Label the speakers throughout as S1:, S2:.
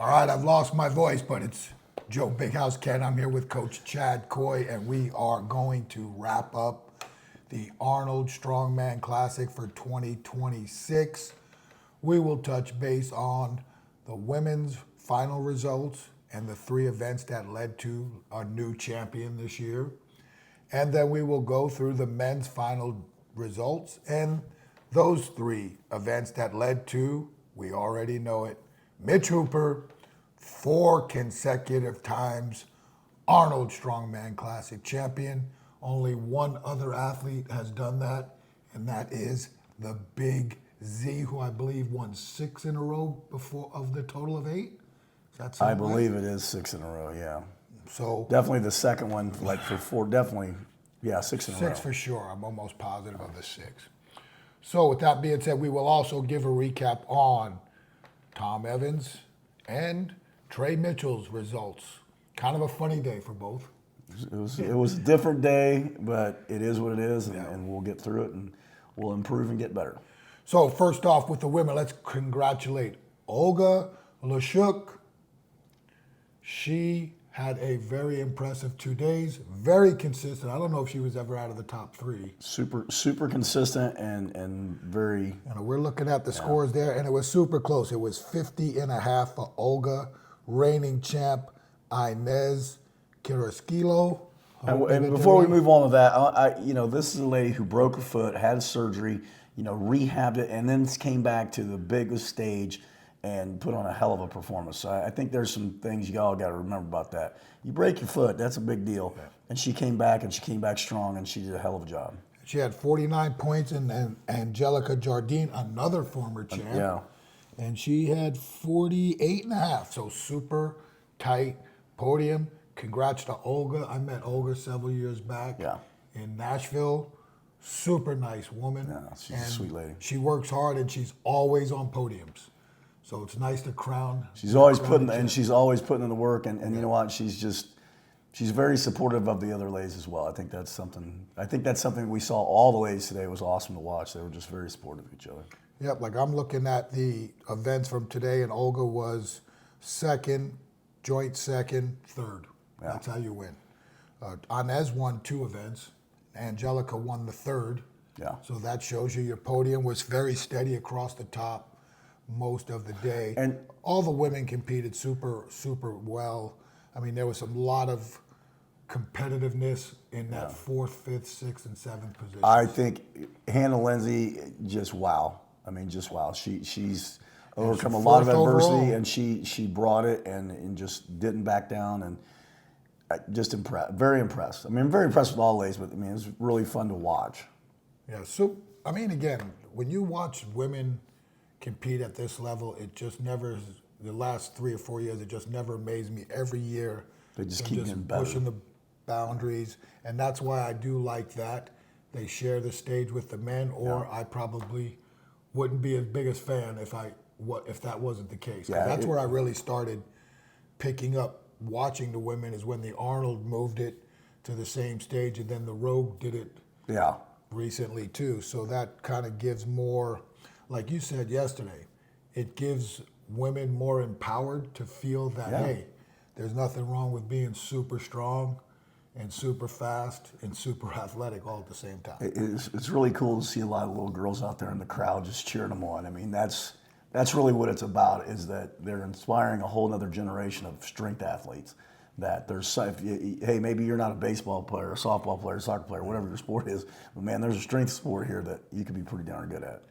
S1: All right, I've lost my voice, but it's Joe Big House Kenn. I'm here with Coach Chad Coy, and we are going to wrap up the Arnold Strongman Classic for 2026. We will touch base on the women's final results and the three events that led to a new champion this year. And then we will go through the men's final results and those three events that led to, we already know it, Mitch Hooper, 4 consecutive times Arnold Strongman Classic champion. Only one other athlete has done that, and that is the Big Z, who I believe won 6 in a row before of the total of 8.
S2: I believe it is 6 in a row, yeah.
S1: So
S2: definitely the second one, like for 4, definitely, yeah, 6 in a row.
S1: 6 for sure. I'm almost positive of the 6. So with that being said, we will also give a recap on Tom Evans and Trey Mitchell's results. Kind of a funny day for both.
S2: It was a different day, but it is what it is, and we'll get through it, and we'll improve and get better.
S1: So first off, with the women, let's congratulate Olga Lashchuk. She had a very impressive 2 days, very consistent. I don't know if she was ever out of the top 3.
S2: Super consistent and very.
S1: We're looking at the scores there, and it was super close. It was 50.5 for Olga, reigning champ Inez Kiraskilo.
S2: And before we move on to that, this is a lady who broke her foot, had surgery, rehabbed it, and then came back to the biggest stage and put on a hell of a performance. So I think there's some things you all got to remember about that. You break your foot, that's a big deal. Yeah. And she came back, and she came back strong, and she did a hell of a job.
S1: She had 49 points, and Angelica Jardine, another former champ.
S2: Yeah.
S1: And she had 48.5, so super tight podium. Congrats to Olga. I met Olga several years back in Nashville. Super nice woman.
S2: Yeah, she's a sweet lady.
S1: She works hard, and she's always on podiums. So it's nice to crown.
S2: She's always putting in the work, and you know what? She's very supportive of the other ladies as well. I think that's something we saw all the ladies today. It was awesome to watch. They were just very supportive of each other.
S1: Yep, like I'm looking at the events from today, and Olga was second, joint second, third. Yeah. That's how you win. Inez won 2 events. Angelica won the third.
S2: Yeah.
S1: So that shows you your podium was very steady across the top most of the day.
S2: And
S1: all the women competed super, super well. I mean, there was a lot of competitiveness in that 4th, 5th, 6th, and 7th position.
S2: I think Hannah Lindsay, just wow. I mean, just wow. She's overcome a lot of adversity, overall. And she brought it and just didn't back down, and just impressed. Very impressed. I mean, I'm very impressed with all ladies, but I mean, it was really fun to watch.
S1: Yeah. So I mean, again, when you watch women compete at this level, it just never. The last 3 or 4 years, it just never amazed me. Every year,
S2: they just keep getting better,
S1: pushing the boundaries, and that's why I do like that they share the stage with the men. Or I probably wouldn't be as big a fan if that wasn't the case. Yeah, that's where I really started picking up watching the women, is when the Arnold moved it to the same stage, and then the Rogue did it recently too. So that kind of gives more, like you said yesterday, it gives women more empowered to feel that, hey, there's nothing wrong with being super strong and super fast and super athletic all at the same time.
S2: It's really cool to see a lot of little girls out there in the crowd just cheering them on. I mean, that's really what it's about, is that they're inspiring a whole other generation of strength athletes. That hey, maybe you're not a baseball player, a softball player, a soccer player, whatever your sport is, but man, there's a strength sport here that you could be pretty darn good at.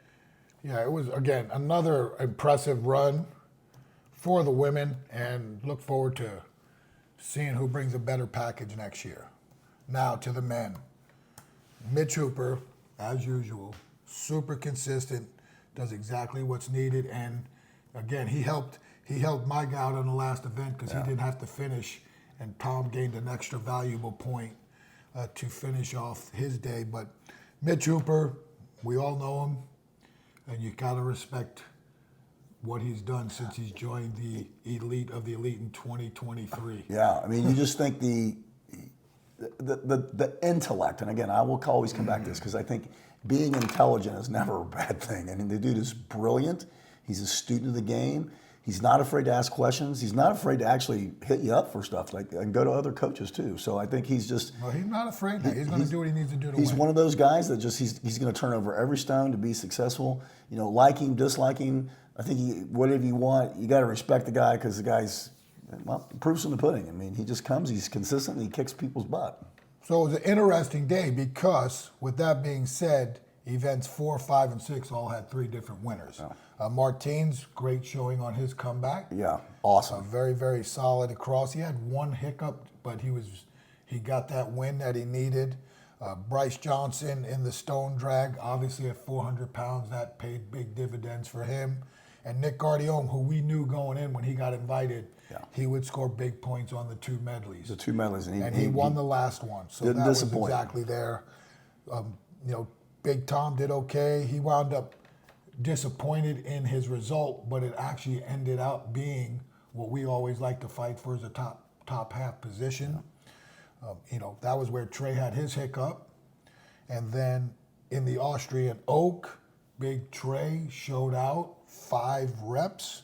S1: Yeah, it was, again, another impressive run for the women, and look forward to seeing who brings a better package next year. Now to the men. Mitch Hooper, as usual, super consistent, does exactly what's needed, and again, he helped my guy out on the last event because he didn't have to finish, and Tom gained an extra valuable point to finish off his day. But Mitch Hooper, we all know him, and you gotta respect what he's done since he's joined the elite of the elite in 2023.
S2: Yeah, I mean, you just think the intellect, and again, I will always come back to this because I think being intelligent is never a bad thing. I mean, the dude is brilliant. He's a student of the game. He's not afraid to ask questions. He's not afraid to actually hit you up for stuff and go to other coaches too. So I think he's just.
S1: Well, he's not afraid. He's going to do what he needs to do to win.
S2: He's one of those guys that just he's going to turn over every stone to be successful. Like him, dislike him. I think whatever you want, you got to respect the guy because the guy's proof's in the pudding. I mean, he just comes. He's consistent. And he kicks people's butt.
S1: So it was an interesting day because, with that being said, events 4, 5, and 6 all had 3 different winners. Oh. Martins, great showing on his comeback.
S2: Yeah, awesome.
S1: Very, very solid across. He had one hiccup, but he got that win that he needed. Bryce Johnson in the stone drag, obviously at 400 pounds, that paid big dividends for him. And Nick Guardione, who we knew going in when he got invited, he would score big points on the 2 medleys.
S2: The 2 medleys.
S1: And he won the last one. So
S2: didn't
S1: that was
S2: disappoint.
S1: exactly there. Big Tom did okay. He wound up disappointed in his result, but it actually ended up being what we always like to fight for as a top half position. That was where Trey had his hiccup. And then in the Austrian Oak, Big Trey showed out 5 reps.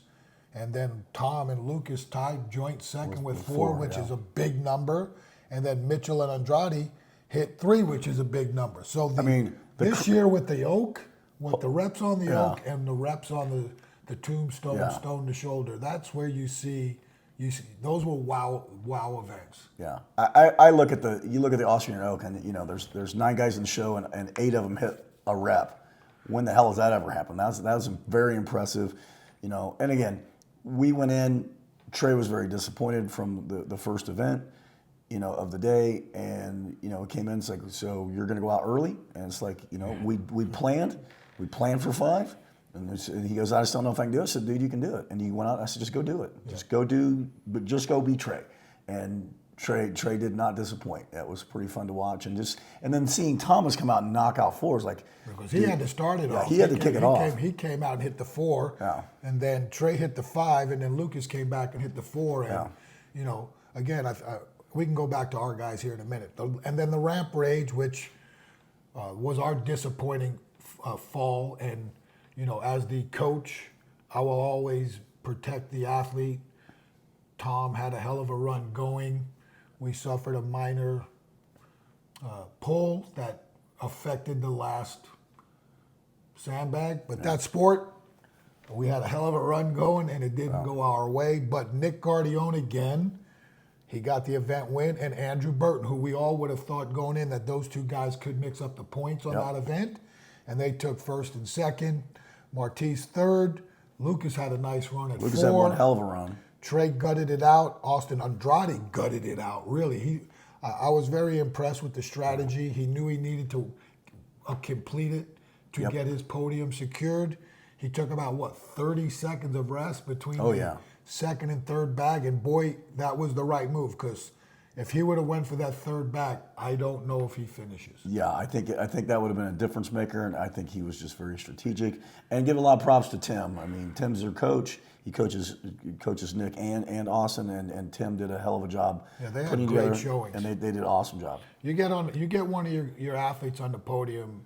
S1: And then Tom and Lucas tied joint second with 4, which is a big number. And then Mitchell and Andrade hit 3, which is a big number. So this year with the Oak, with the reps on the Oak and the reps on the Tombstone, stone to shoulder, that's where you see those were wow events.
S2: Yeah, I look at the Austrian Oak, and there's 9 guys in the show, and 8 of them hit a rep. When the hell has that ever happened? That was very impressive, And again, we went in. Trey was very disappointed from the first event, of the day, and it came in. It's like, so you're going to go out early, and it's like, we planned for 5. And he goes, I just don't know if I can do it. I said, dude, you can do it. And he went out. I said, just go do it. Yeah. Just go be Trey. And Trey did not disappoint. That was pretty fun to watch. And then seeing Thomas come out and knock out 4 is like,
S1: because he had to start it off.
S2: He had to kick it off.
S1: He came out and hit the 4.
S2: Yeah.
S1: And then Trey hit the 5, and then Lucas came back and hit the 4. And again, we can go back to our guys here in a minute. And then the ramp rage, which was our disappointing fall. And as the coach, I will always protect the athlete. Tom had a hell of a run going. We suffered a minor pull that affected the last sandbag. But that sport, we had a hell of a run going, and it didn't go our way. But Nick Guardione again, he got the event win. And Andrew Burton, who we all would have thought going in that those 2 guys could mix up the points on that event. And they took first and second. Martise third. Lucas had a nice run at 4.
S2: Lucas had one hell of a run.
S1: Trey gutted it out. Austin Andrade gutted it out. Really, I was very impressed with the strategy. He knew he needed to complete it to get his podium secured. He took about 30 seconds of rest between the second and third bag, and boy, that was the right move because if he would have went for that third bag, I don't know if he finishes.
S2: Yeah, I think that would have been a difference maker, and I think he was just very strategic. And give a lot of props to Tim. I mean, Tim's their coach. He coaches Nick and Austin, and Tim did a hell of a job.
S1: Yeah, they had great showings,
S2: and they did an awesome job.
S1: You get one of your athletes on the podium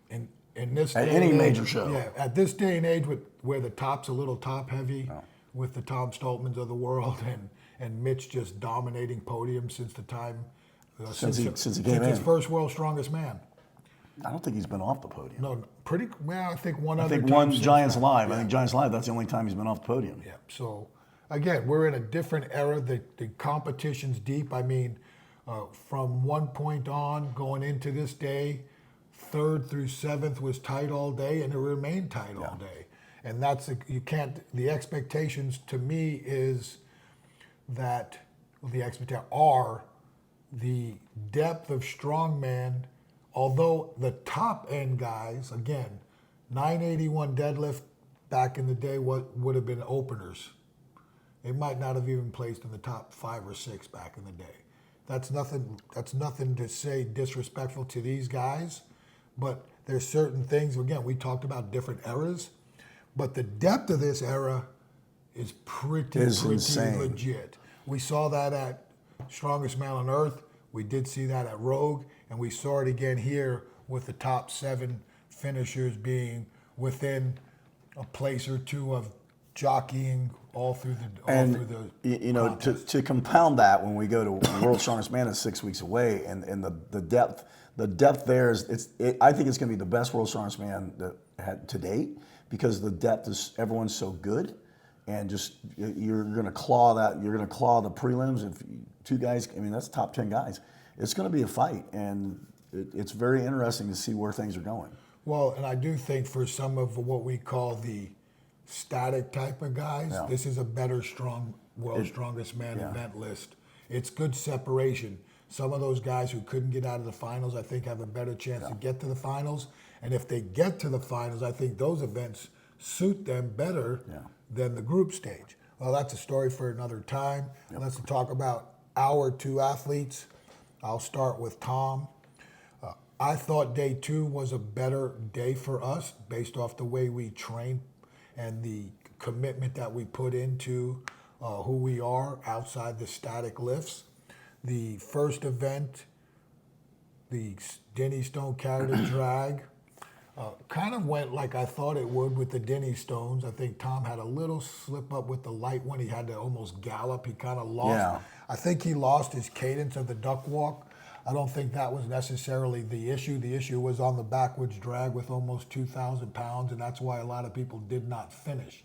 S1: in this day
S2: at any
S1: and
S2: major
S1: age,
S2: show.
S1: Yeah, at this day and age where the top's a little top heavy, with the Tom Stoltmans of the world and Mitch just dominating podiums since the time
S2: since he came
S1: since his first World's Strongest Man.
S2: I don't think he's been off the podium.
S1: No, pretty well. I think one
S2: I
S1: other
S2: think
S1: time
S2: one
S1: since
S2: Giants
S1: that.
S2: Live.
S1: Yeah.
S2: I think Giants Live. That's the only time he's been off the podium.
S1: Yeah. So again, we're in a different era. The competition's deep. I mean, from one point on, going into this day, 3rd through 7th was tight all day, and it remained tight all day. And that's the expectations to me is that the expectations are the depth of strongman. Although the top end guys, again, 981 deadlift back in the day would have been openers. They might not have even placed in the top 5 or 6 back in the day. That's nothing to say disrespectful to these guys, but there's certain things. Again, we talked about different eras, but the depth of this era is pretty
S2: insane.
S1: Legit. We saw that at Strongest Man on Earth. We did see that at Rogue, and we saw it again here with the top 7 finishers being within a place or 2 of jockeying all through the
S2: you know, to compound that, when we go to World's Strongest Man is 6 weeks away, and the depth there is I think it's going to be the best World's Strongest Man that had to date, because the depth is, everyone's so good, and just you're going to claw that, you're going to claw the prelims. If two guys, I mean, that's top 10 guys. It's going to be a fight, and it's very interesting to see where things are going.
S1: Well, and I do think for some of what we call the static type of guys, this is a better World's Strongest Man event list. It's good separation. Some of those guys who couldn't get out of the finals, I think, have a better chance to get to the finals. And if they get to the finals, I think those events suit them better than the group stage. Well, that's a story for another time. Let's talk about our two athletes. I'll start with Tom. I thought day 2 was a better day for us based off the way we trained and the commitment that we put into who we are outside the static lifts. The first event, the Denny Stone Canada drag, kind of went like I thought it would with the Denny Stones. I think Tom had a little slip up with the light one. He had to almost gallop. He kind of lost.
S2: Yeah.
S1: I think he lost his cadence of the duck walk. I don't think that was necessarily the issue. The issue was on the backwards drag with almost 2,000 pounds, and that's why a lot of people did not finish.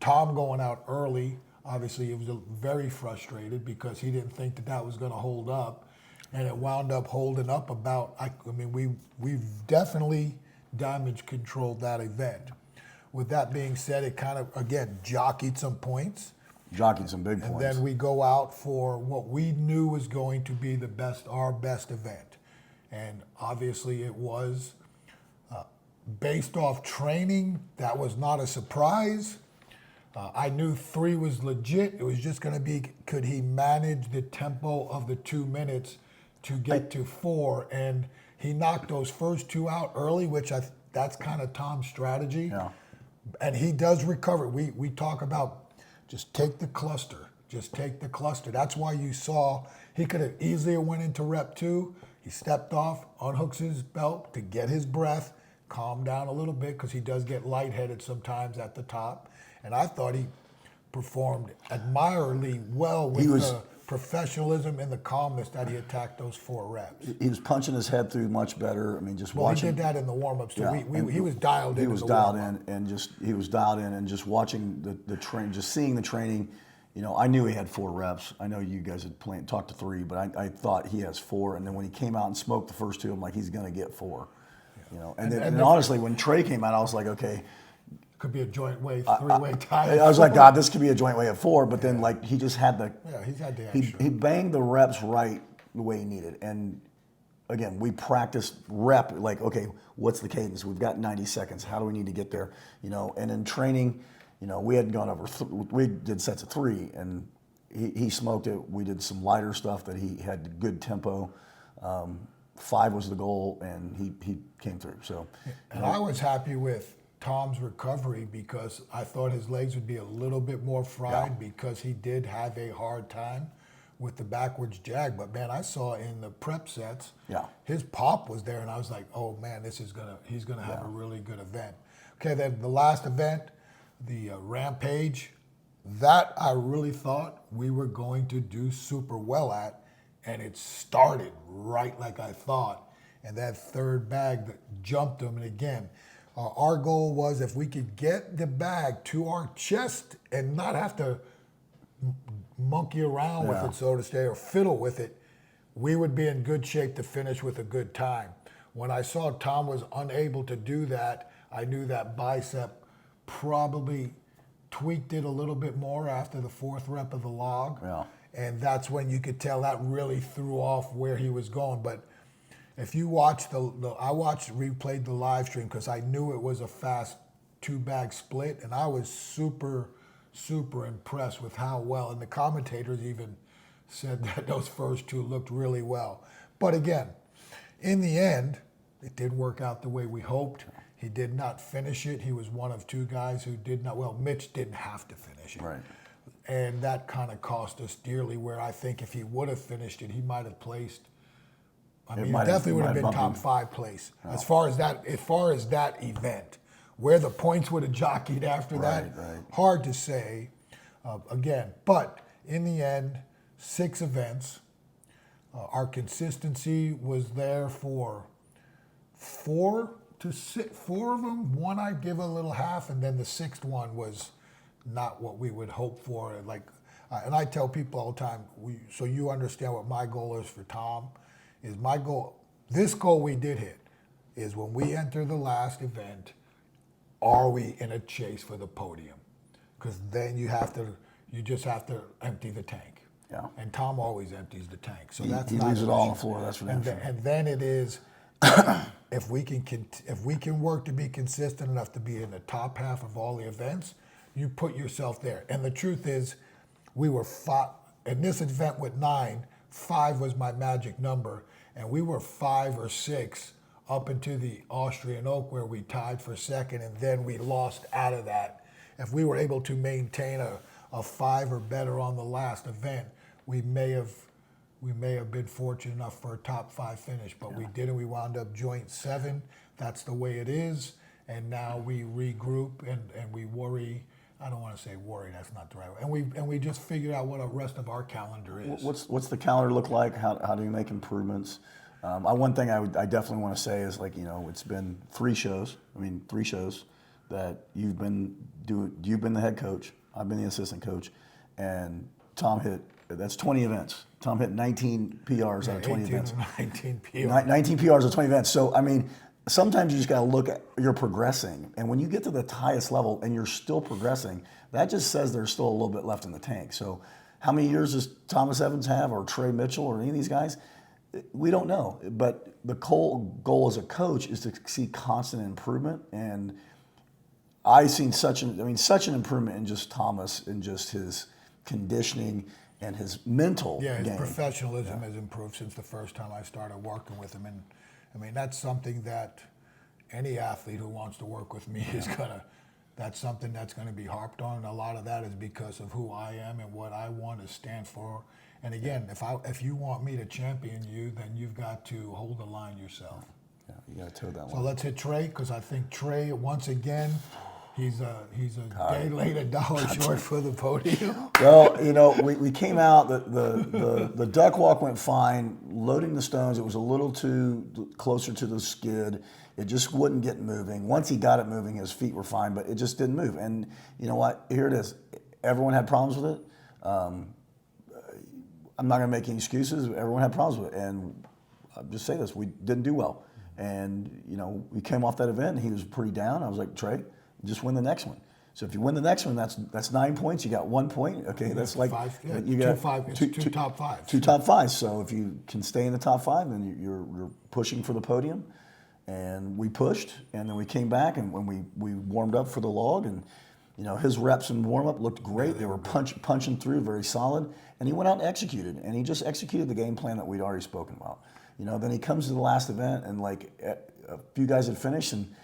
S1: Tom going out early, obviously he was very frustrated because he didn't think that was going to hold up, and it wound up holding up about, I mean, we've definitely damage controlled that event. With that being said, it kind of, again, jockeyed some points.
S2: Jockeyed some big points.
S1: And then we go out for what we knew was going to be our best event. And obviously it was based off training. That was not a surprise. I knew 3 was legit. It was just going to be, could he manage the tempo of the 2 minutes to get to 4? And he knocked those first 2 out early, which that's kind of Tom's strategy.
S2: Yeah.
S1: And he does recover. We talk about just take the cluster. Just take the cluster. That's why you saw he could have easily went into rep 2. He stepped off, unhooks his belt to get his breath, calm down a little bit because he does get lightheaded sometimes at the top. And I thought he performed admirably well with the professionalism and the calmness that he attacked those 4 reps.
S2: He was punching his head through much better. I mean, just watching.
S1: He did that in the warm-ups too.
S2: Yeah.
S1: He was dialed in.
S2: He was dialed in, and just watching the train, just seeing the training. You know, I knew he had 4 reps. I know you guys had talked to 3, but I thought he has 4. And then when he came out and smoked the first 2, I'm like, he's going to get 4. You know, and honestly, when Trey came out, I was like, okay.
S1: Could be a joint way, 3-way tie.
S2: I was like, God, this could be a joint way at 4. But then, like, he just had the.
S1: Yeah, he's had the extra.
S2: He banged the reps right the way he needed. And again, we practiced rep, like, okay, what's the cadence? We've got 90 seconds. How do we need to get there? You know, and in training, you know, we hadn't gone over. We did sets of 3, and he smoked it. We did some lighter stuff that he had good tempo. 5 was the goal, and he came through. So,
S1: and I was happy with Tom's recovery because I thought his legs would be a little bit more fried because he did have a hard time with the backwards jag. But man, I saw in the prep sets, his pop was there, and I was like, oh man, he's gonna have a really good event. Okay, then the last event, the Rampage, that I really thought we were going to do super well at, and it started right like I thought, and that third bag that jumped him, and again. Our goal was if we could get the bag to our chest and not have to monkey around with it, so to say, or fiddle with it, we would be in good shape to finish with a good time. When I saw Tom was unable to do that, I knew that bicep probably tweaked it a little bit more after the 4th rep of the log.
S2: Yeah.
S1: And that's when you could tell that really threw off where he was going. But if you watch replayed the live stream because I knew it was a fast 2-bag split, and I was super, super impressed with how well, and the commentators even said that those first 2 looked really well. But again, in the end, it didn't work out the way we hoped. He did not finish it. He was one of 2 guys who did not, well, Mitch didn't have to finish it.
S2: Right.
S1: And that kind of cost us dearly, where I think if he would have finished it, he might have placed, I mean, it definitely would have been top 5 place as far as that event where the points would have jockeyed after that, hard to say. Again, but in the end, 6 events. Our consistency was there for 4 of them. One I'd give a little half, and then the 6th one was not what we would hope for. And I tell people all the time, so you understand what my goal is for Tom, is my goal, this goal we did hit, is when we enter the last event, are we in a chase for the podium? Because then you just have to empty the tank.
S2: Yeah.
S1: And Tom always empties the tank. So
S2: he leaves it all on the floor, that's for damn sure.
S1: And then it is, if we can work to be consistent enough to be in the top half of all the events, you put yourself there. And the truth is, we were 5, in this event with 9, 5 was my magic number, and we were 5 or 6 up into the Austrian Oak where we tied for second, and then we lost out of that. If we were able to maintain a 5 or better on the last event, we may have been fortunate enough for a top 5 finish, but we didn't. We wound up joint 7. That's the way it is. And now we regroup and we worry. I don't want to say worry, that's not the right way. And we just figured out what the rest of our calendar is.
S2: What's the calendar look like? How do you make improvements? One thing I definitely want to say is, it's been 3 shows. 3 shows that you've been the head coach. I've been the assistant coach, and Tom hit. That's 20 events. Tom hit 19 PRs out of 20 events.
S1: 19 PRs.
S2: 19 PRs of 20 events. So sometimes you just got to look at you're progressing, and when you get to the highest level and you're still progressing, that just says there's still a little bit left in the tank. So, how many years does Thomas Evans have, or Trey Mitchell, or any of these guys? We don't know. But the goal as a coach is to see constant improvement, and I've seen such an improvement in just Thomas and just his conditioning and his mental
S1: his
S2: game.
S1: professionalism has improved since the first time I started working with him. And that's something that any athlete who wants to work with me that's something that's going to be harped on. And a lot of that is because of who I am and what I want to stand for. And again, if you want me to champion you, then you've got to hold the line yourself.
S2: Yeah, you got to toe that one.
S1: So let's hit Trey, because I think Trey, once again, he's a day late, a dollar short for the podium.
S2: Well, we came out, the duck walk went fine, loading the stones. It was a little too closer to the skid. It just wouldn't get moving. Once he got it moving, his feet were fine, but it just didn't move. And you know what? Here it is. Everyone had problems with it. I'm not going to make any excuses. Everyone had problems with it. And I'll just say this, we didn't do well. And, we came off that event, and he was pretty down. I was like, Trey, just win the next one. So if you win the next one, that's 9 points. You got 1 point. Okay, that's like
S1: 5,
S2: you got
S1: two top 5s.
S2: 2 top 5s. So if you can stay in the top 5, then you're pushing for the podium. And we pushed, and then we came back, and when we warmed up for the log, and his reps and warm up looked great. They were punching through, very solid, and he went out and executed, and he just executed the game plan that we'd already spoken about. Then he comes to the last event, and a few guys had finished, and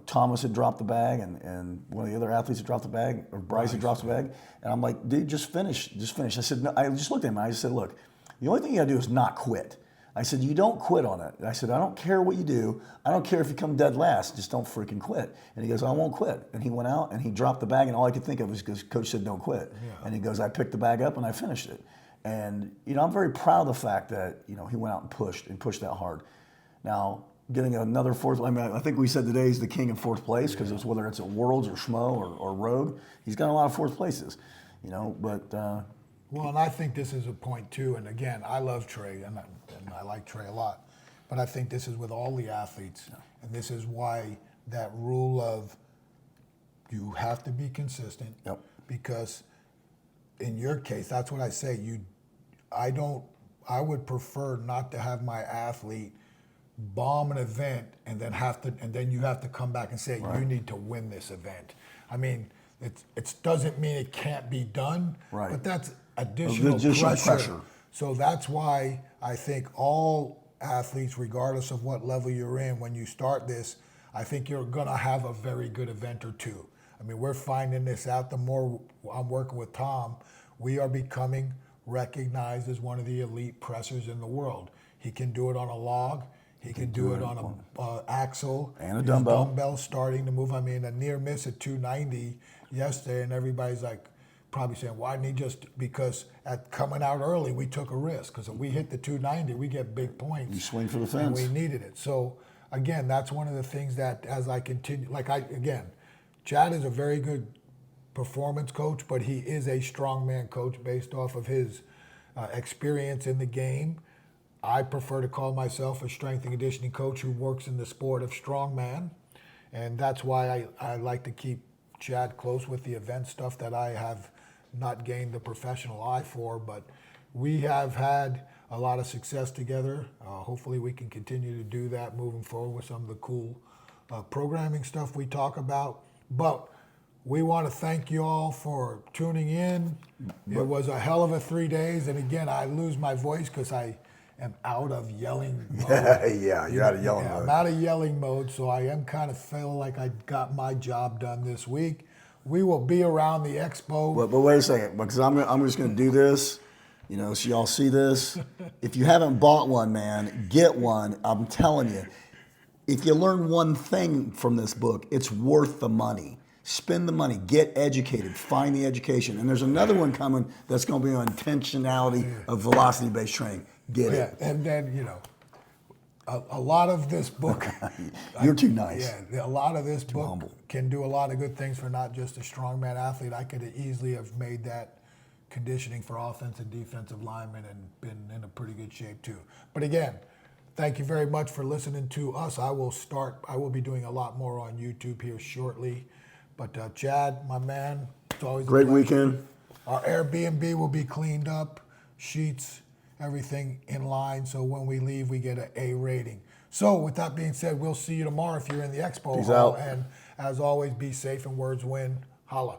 S2: Thomas had dropped the bag, and one of the other athletes had dropped the bag, or Bryce had dropped the bag, and I'm like, dude, just finish. I said, no, I just looked at him, and I just said, look, the only thing you gotta do is not quit. I said, you don't quit on it. I said, I don't care what you do. I don't care if you come dead last. Just don't freaking quit. And he goes, I won't quit. And he went out and he dropped the bag, and all I could think of was because Coach said don't quit. Yeah. And he goes, I picked the bag up and I finished it. And I'm very proud of the fact that he went out and pushed that hard. Now, getting another 4th. I think we said today he's the king in 4th place, because it's whether it's at Worlds or Schmo or Rogue, he's got a lot of 4th places. But.
S1: Well, and I think this is a point too. And again, I love Trey, and I like Trey a lot. But I think this is with all the athletes, and this is why that rule of you have to be consistent.
S2: Yep.
S1: Because in your case, that's what I say. I would prefer not to have my athlete bomb an event and then you have to come back and say, you need to win this event. It doesn't mean it can't be done, but that's additional pressure. So that's why I think all athletes, regardless of what level you're in, when you start this, I think you're going to have a very good event or two. We're finding this out. The more I'm working with Tom, we are becoming recognized as one of the elite pressers in the world. He can do it on a log. He can do it on a axle.
S2: And a
S1: His
S2: dumbbell.
S1: dumbbell starting to move. I mean, a near miss at 290 yesterday, and everybody's like probably saying, why didn't he just, because at coming out early, we took a risk. Because if we hit the 290, we get big points.
S2: You swing for the
S1: And
S2: fence.
S1: we needed it. So, again, that's one of the things that as I continue, Chad is a very good performance coach, but he is a strongman coach based off of his experience in the game. I prefer to call myself a strength and conditioning coach who works in the sport of strongman, and that's why I like to keep Chad close with the event stuff that I have not gained the professional eye for, but we have had a lot of success together. Hopefully we can continue to do that moving forward with some of the cool programming stuff we talk about. But we want to thank you all for tuning in. It was a hell of a 3 days, and again, I lose my voice because I am out of yelling mode.
S2: Yeah, you're out of yelling
S1: Yeah,
S2: mode.
S1: I'm out of yelling mode, so I am kind of feel like I got my job done this week. We will be around the expo.
S2: But wait a second, because I'm just going to do this, so y'all see this. If you haven't bought one, man, get one. I'm telling you, if you learn one thing from this book, it's worth the money. Spend the money, get educated, find the education. And there's another one coming that's going to be on intentionality of velocity-based training. Get it.
S1: And then, a lot of this book.
S2: You're too nice.
S1: Yeah, a lot of this book
S2: humble.
S1: can do a lot of good things for not just a strongman athlete. I could easily have made that conditioning for offensive and defensive linemen and been in a pretty good shape too. But again, thank you very much for listening to us. I will be doing a lot more on YouTube here shortly. But Chad, my man, it's always
S2: Great
S1: a pleasure.
S2: weekend.
S1: Our Airbnb will be cleaned up, sheets, everything in line, so when we leave, we get an A rating. So with that being said, we'll see you tomorrow if you're in the expo
S2: Peace
S1: hall.
S2: out.
S1: And as always, be safe and words win. Holla.